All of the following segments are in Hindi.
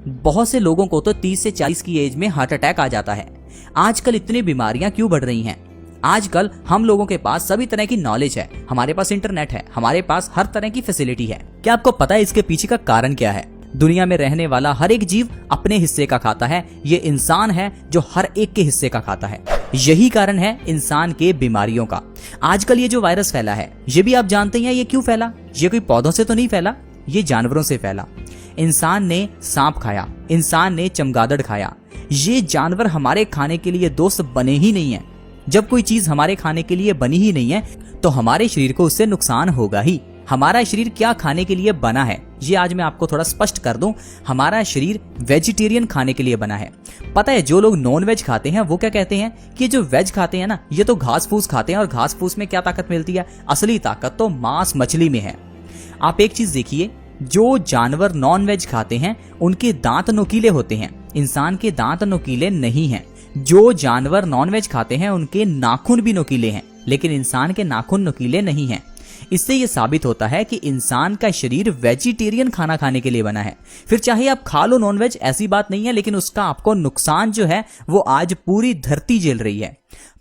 बहुत से लोगों को तो 30 से 40 की एज में हार्ट अटैक आ जाता है। आजकल इतनी बीमारियां क्यों बढ़ रही हैं? आजकल हम लोगों के पास सभी तरह की नॉलेज है, हमारे पास इंटरनेट है, हमारे पास हर तरह की फैसिलिटी है। क्या आपको पता है इसके पीछे का कारण क्या है? दुनिया में रहने वाला हर एक जीव अपने हिस्से का खाता है। ये इंसान है जो हर एक के हिस्से का खाता है। यही कारण है इंसान के बीमारियों का। आजकल ये जो वायरस फैला है, ये भी आप जानते हैं ये क्यों फैला? ये कोई पौधों से तो नहीं फैला, ये जानवरों से फैला। इंसान ने सांप खाया, इंसान ने चमगादड़ खाया। ये जानवर हमारे खाने के लिए दोस्त बने ही नहीं है। जब कोई चीज हमारे खाने के लिए बनी ही नहीं है तो हमारे शरीर को उससे नुकसान होगा ही। हमारा शरीर क्या खाने के लिए बना है, ये आज मैं आपको थोड़ा स्पष्ट कर दूं। हमारा शरीर वेजिटेरियन खाने के लिए बना है। पता है जो लोग नॉन वेज खाते हैं वो क्या कहते हैं कि जो वेज खाते हैं ना, ये तो घास फूस खाते हैं। और घास फूस में क्या ताकत मिलती है? असली ताकत तो मांस मछली में है। आप एक चीज देखिए, जो जानवर नॉन वेज खाते हैं उनके दांत नुकीले होते हैं, इंसान के दांत नुकीले नहीं हैं। जो जानवर नॉन वेज खाते हैं उनके नाखून भी नुकीले हैं, लेकिन इंसान के नाखून नुकीले नहीं हैं। इससे यह साबित होता है कि इंसान का शरीर वेजिटेरियन खाना खाने के लिए बना है। फिर चाहे आप खा लो नॉनवेज, ऐसी बात नहीं है, लेकिन उसका आपको नुकसान जो है वो आज पूरी धरती झेल रही है।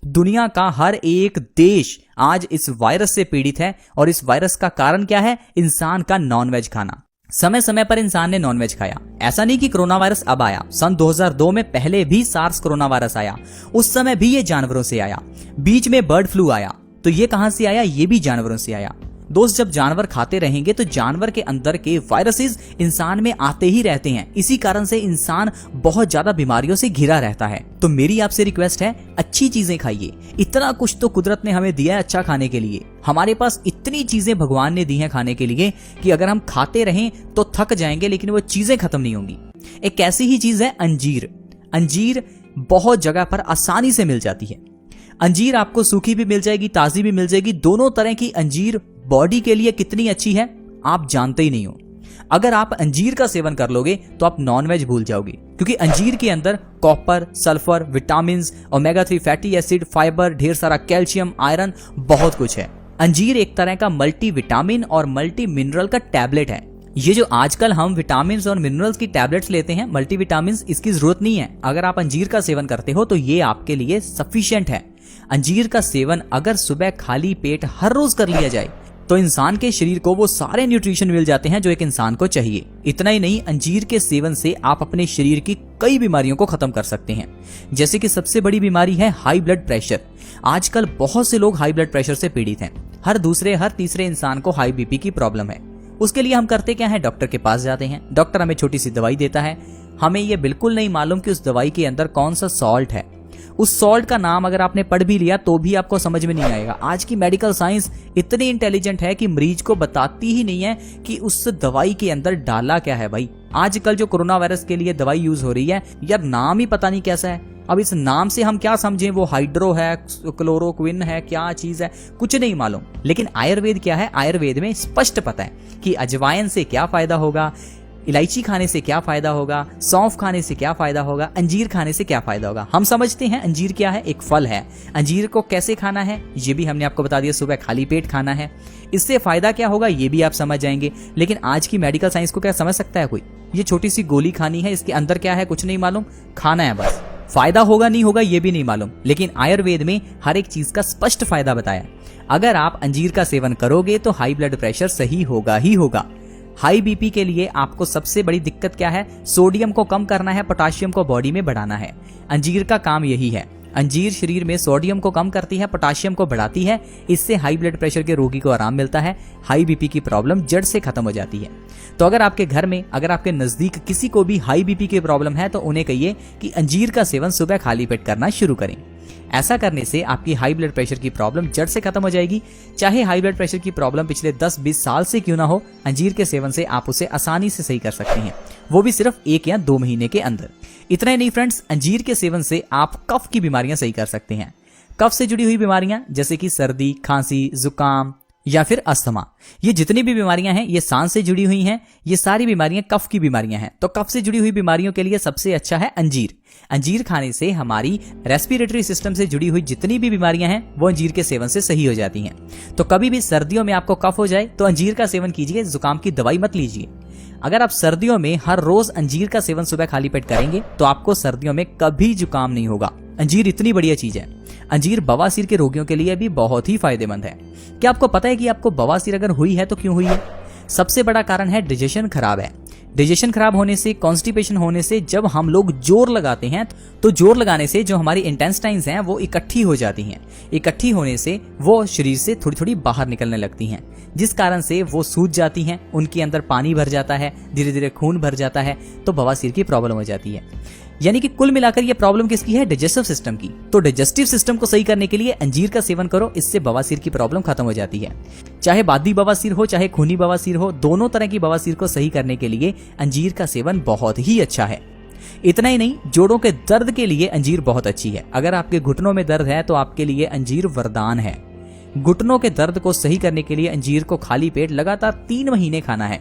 दुनिया का हर एक देश आज इस वायरस से पीड़ित है। और इस वायरस का कारण क्या है? इंसान का नॉनवेज खाना। समय समय पर इंसान ने नॉनवेज खाया। ऐसा नहीं कि कोरोना वायरस अब आया, सन 2002 में पहले भी सार्स कोरोना वायरस आया, उस समय भी ये जानवरों से आया। बीच में बर्ड फ्लू आया, तो ये कहां से आया? ये भी जानवरों से आया। दोस्त, जब जानवर खाते रहेंगे तो जानवर के अंदर के वायरसेस इंसान में आते ही रहते हैं। इसी कारण से इंसान बहुत ज्यादा बीमारियों से घिरा रहता है। तो मेरी आपसे रिक्वेस्ट है, अच्छी चीजें खाइए। इतना कुछ तो कुदरत ने हमें दिया है अच्छा खाने के लिए। हमारे पास इतनी चीजें भगवान ने दी हैं खाने के लिए कि अगर हम खाते रहें तो थक जाएंगे, लेकिन वो चीजें खत्म नहीं होंगी। एक ऐसी ही चीज है अंजीर। अंजीर बहुत जगह पर आसानी से मिल जाती है। अंजीर आपको सूखी भी मिल जाएगी, ताजी भी मिल जाएगी। दोनों तरह की अंजीर बॉडी के लिए कितनी अच्छी है आप जानते ही नहीं हो। अगर आप अंजीर का सेवन कर लोगे तो आप नॉनवेज भूल जाओगे, क्योंकि अंजीर के अंदर copper, sulphur, vitamins, omega 3 fatty acid, fibre, ढेर सारा कैल्शियम, आयरन, बहुत कुछ है। अंजीर एक तरह का मल्टी विटामिन और मल्टी मिनरल का टैबलेट है। ये जो आजकल हम विटामिन और मिनरल्स की टैबलेट्स लेते हैं, मल्टीविटामिन, इसकी जरूरत नहीं है। अगर आप अंजीर का सेवन करते हो तो ये आपके लिए सफिशिएंट है। अंजीर का सेवन अगर सुबह खाली पेट हर रोज कर लिया जाए तो इंसान के शरीर को वो सारे न्यूट्रिशन मिल जाते हैं जो एक इंसान को चाहिए। इतना ही नहीं, अंजीर के सेवन से आप अपने शरीर की कई बीमारियों को खत्म कर सकते हैं। जैसे कि सबसे बड़ी बीमारी है हाई ब्लड प्रेशर। आजकल बहुत से लोग हाई ब्लड प्रेशर से पीड़ित हैं। हर दूसरे हर तीसरे इंसान को हाई बीपी की प्रॉब्लम है। उसके लिए हम करते क्या है? डॉक्टर के पास जाते हैं। डॉक्टर हमें छोटी सी दवाई देता है। हमें यह बिल्कुल नहीं मालूम कि उस दवाई के अंदर कौन सा सॉल्ट है। उस सॉल्ट का नाम अगर आपने पढ़ भी लिया तो भी आपको समझ में नहीं आएगा। आज की मेडिकल साइंस इतनी इंटेलिजेंट है कि मरीज को बताती ही नहीं है कि उस दवाई के अंदर डाला क्या है। भाई, आजकल जो कोरोना वायरस के लिए दवाई यूज हो रही है, यार नाम ही पता नहीं कैसा है। अब इस नाम से हम क्या समझें? वो हाइड्रो है, क्लोरोक्विन है, क्या चीज है, कुछ नहीं मालूम। लेकिन आयुर्वेद क्या है? आयुर्वेद में स्पष्ट पता है कि अजवाइन से क्या फायदा होगा, इलायची खाने से क्या फायदा होगा, सौंफ खाने से क्या फायदा होगा, अंजीर खाने से क्या फायदा होगा। हम समझते हैं अंजीर क्या है? एक फल है। अंजीर को कैसे खाना है ये भी हमने आपको बता दिया। सुबह खाली पेट खाना है। इससे फायदा क्या होगा ये भी आप समझ जाएंगे। लेकिन आज की मेडिकल साइंस को क्या समझ सकता है कोई? ये छोटी सी गोली खानी है, इसके अंदर क्या है कुछ नहीं मालूम, खाना है बस। फायदा होगा नहीं होगा ये भी नहीं मालूम। लेकिन आयुर्वेद में हर एक चीज का स्पष्ट फायदा बताया। अगर आप अंजीर का सेवन करोगे तो हाई ब्लड प्रेशर सही होगा ही होगा। हाई बीपी के लिए आपको सबसे बड़ी दिक्कत क्या है? सोडियम को कम करना है, पोटाशियम को बॉडी में बढ़ाना है। अंजीर का काम यही है। अंजीर शरीर में सोडियम को कम करती है, पोटाशियम को बढ़ाती है। इससे हाई ब्लड प्रेशर के रोगी को आराम मिलता है। हाई बीपी की प्रॉब्लम जड़ से खत्म हो जाती है। तो अगर आपके घर में, अगर आपके नजदीक किसी को भी हाई बीपी की प्रॉब्लम है तो उन्हें कहिए कि अंजीर का सेवन सुबह खाली पेट करना शुरू करें। ऐसा करने से आपकी हाई ब्लड प्रेशर की प्रॉब्लम जड़ से खत्म हो जाएगी। चाहे हाई ब्लड प्रेशर की प्रॉब्लम पिछले 10-20 साल से क्यों ना हो, अंजीर के सेवन से आप उसे आसानी से सही कर सकते हैं, वो भी सिर्फ 1 या 2 महीने के अंदर। इतना ही नहीं फ्रेंड्स, अंजीर के सेवन से आप कफ की बीमारियां सही कर सकते हैं। कफ से जुड़ी हुई बीमारियां जैसे कि सर्दी, खांसी, जुकाम, या फिर अस्थमा। ये जितनी भी बीमारियां हैं ये सांस से जुड़ी हुई हैं, ये सारी बीमारियां कफ की बीमारियां हैं। तो कफ से जुड़ी हुई बीमारियों के लिए सबसे अच्छा है अंजीर। अंजीर खाने से हमारी रेस्पिरेटरी सिस्टम से जुड़ी हुई जितनी भी बीमारियां हैं वो अंजीर के सेवन से सही हो जाती हैं। तो कभी भी सर्दियों में आपको कफ हो जाए तो अंजीर का सेवन कीजिए, जुकाम की दवाई मत लीजिए। अगर आप सर्दियों में हर रोज अंजीर का सेवन सुबह खाली पेट करेंगे तो आपको सर्दियों में कभी जुकाम नहीं होगा। अंजीर इतनी बढ़िया चीज है। अंजीर बवासीर के रोगियों के लिए भी बहुत ही फायदेमंद है। क्या आपको पता है कि आपको बवासीर अगर हुई है तो क्यों हुई है? सबसे बड़ा कारण है डाइजेशन खराब है। डाइजेशन खराब होने से, कॉन्स्टिपेशन होने से जब हम लोग जोर लगाते हैं तो जोर लगाने से जो हमारी इंटेस्टाइन्स हैं वो इकट्ठी हो जाती हैं। इकट्ठी होने से वो शरीर से थोड़ी थोड़ी बाहर निकलने लगती हैं, जिस कारण से वो सूज जाती हैं, उनके अंदर पानी भर जाता है, धीरे धीरे खून भर जाता है, तो बवासीर की प्रॉब्लम हो जाती है। यानी कि कुल मिलाकर ये प्रॉब्लम किसकी है? डाइजेस्टिव सिस्टम की। तो डाइजेस्टिव सिस्टम को सही करने के लिए अंजीर का सेवन करो, इससे बवासीर की प्रॉब्लम खत्म हो जाती है। चाहे बादी बवासीर हो चाहे खूनी बवासीर हो, दोनों तरह की बवासीर को सही करने के लिए अंजीर का सेवन बहुत ही अच्छा है। इतना ही नहीं, जोड़ों के दर्द के लिए अंजीर बहुत अच्छी है। अगर आपके घुटनों में दर्द है तो आपके लिए अंजीर वरदान है। घुटनों के दर्द को सही करने के लिए अंजीर को खाली पेट लगातार 3 महीने खाना है।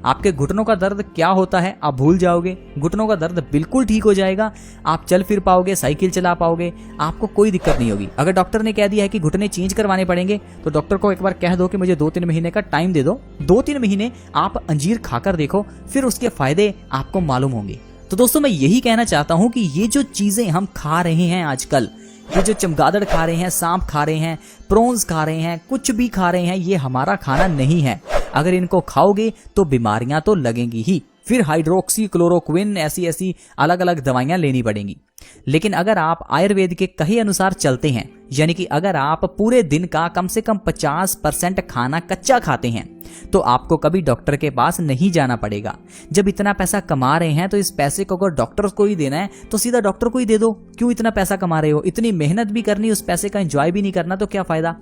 आपके घुटनों का दर्द क्या होता है आप भूल जाओगे। घुटनों का दर्द बिल्कुल ठीक हो जाएगा। आप चल फिर पाओगे, साइकिल चला पाओगे, आपको कोई दिक्कत नहीं होगी। अगर डॉक्टर ने कह दिया है कि घुटने चेंज करवाने पड़ेंगे तो डॉक्टर को एक बार कह दो कि मुझे 2-3 महीने का टाइम दे दो। 2-3 महीने आप अंजीर खाकर देखो, फिर उसके फायदे आपको मालूम होंगे। तो दोस्तों मैं यही कहना चाहता हूं कि ये जो चीजें हम खा रहे हैं आजकल, ये जो चमगादड़ खा रहे हैं, सांप खा रहे हैं, प्रॉन्स खा रहे हैं, कुछ भी खा रहे हैं, ये हमारा खाना नहीं है। अगर इनको खाओगे तो बीमारियां तो लगेंगी ही, फिर हाइड्रोक्सी क्लोरोक्विन ऐसी अलग अलग दवाइयां लेनी पड़ेंगी। लेकिन अगर आप आयुर्वेद के कहे अनुसार चलते हैं, यानी कि अगर आप पूरे दिन का कम से कम 50% खाना कच्चा खाते हैं तो आपको कभी डॉक्टर के पास नहीं जाना पड़ेगा। जब इतना पैसा कमा रहे हैं तो इस पैसे को अगर डॉक्टर को ही देना है तो सीधा डॉक्टर को ही दे दो। क्यों इतना पैसा कमा रहे हो? इतनी मेहनत भी करनी, उस पैसे का एंजॉय भी नहीं करना तो क्या फायदा?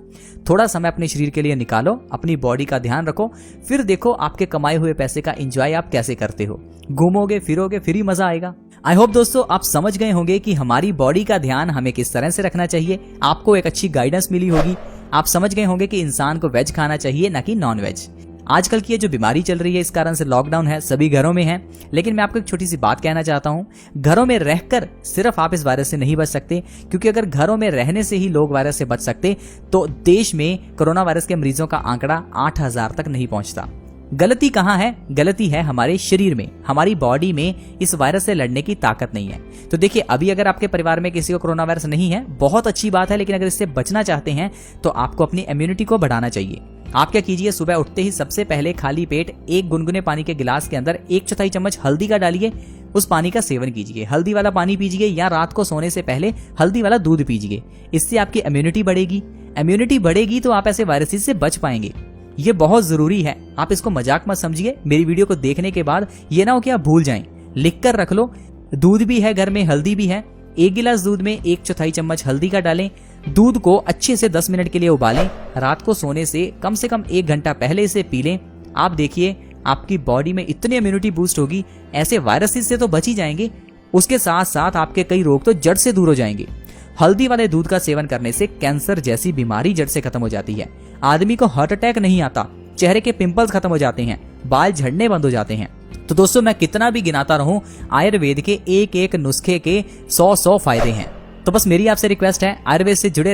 थोड़ा समय अपने शरीर के लिए निकालो, अपनी बॉडी का ध्यान रखो, फिर देखो आपके कमाए हुए पैसे का एंजॉय आप कैसे करते हो। घूमोगे फिरोगे फिर ही मजा आएगा। आई होप दोस्तों आप समझ गए होंगे कि हमारी बॉडी का ध्यान हमें किस तरह से रखना चाहिए। आपको एक अच्छी गाइडेंस मिली होगी। आप समझ गए होंगे कि इंसान को वेज खाना चाहिए ना कि नॉन वेज। आजकल की ये जो बीमारी चल रही है इस कारण से लॉकडाउन है, सभी घरों में है। लेकिन मैं आपको एक छोटी सी बात कहना चाहता हूँ, घरों में रहकर सिर्फ आप इस वायरस से नहीं बच सकते, क्योंकि अगर घरों में रहने से ही लोग वायरस से बच सकते तो देश में कोरोना वायरस के मरीजों का आंकड़ा 8000 तक नहीं पहुंचता। गलती कहाँ है? गलती है हमारे शरीर में, हमारी बॉडी में इस वायरस से लड़ने की ताकत नहीं है। तो देखिए अभी अगर आपके परिवार में किसी को कोरोना वायरस नहीं है, बहुत अच्छी बात है, लेकिन अगर इससे बचना चाहते हैं तो आपको अपनी इम्यूनिटी को बढ़ाना चाहिए। आप क्या कीजिए, सुबह उठते ही सबसे पहले खाली पेट 1 गुनगुने पानी के गिलास के अंदर 1/4 चम्मच हल्दी का डालिए, उस पानी का सेवन कीजिए। हल्दी वाला पानी पीजिए या रात को सोने से पहले हल्दी वाला दूध पीजिए। इससे आपकी इम्यूनिटी बढ़ेगी। इम्यूनिटी बढ़ेगी तो आप ऐसे वायरसेस से बच पाएंगे। ये बहुत जरूरी है, आप इसको मजाक मत समझिए। मेरी वीडियो को देखने के बाद ये ना हो कि आप भूल जाएं, लिख कर रख लो। दूध भी है घर में, हल्दी भी है। 1 गिलास दूध में 1/4 चम्मच हल्दी का डालें। दूध को अच्छे से 10 मिनट के लिए उबालें। रात को सोने से कम 1 घंटा पहले इसे पी लें। आप देखिए आपकी बॉडी में इतनी इम्यूनिटी बूस्ट होगी, ऐसे वायरसेस से तो बच ही जाएंगे, उसके साथ साथ आपके कई रोग तो जड़ से दूर हो जाएंगे। हल्दी वाले दूध का सेवन करने से कैंसर जैसी बीमारी जड़ से खत्म हो जाती है। आदमी को हार्ट अटैक नहीं आता, चेहरे के पिंपल्स खत्म हो जाते हैं, बाल झड़ने बंद हो जाते हैं। तो दोस्तों मैं कितना भी गिनाता रहूं, आयुर्वेद के एक एक नुस्खे के 100 फायदे हैं। तो बस मेरी आपसे रिक्वेस्ट है, आयुर्वेद से जुड़े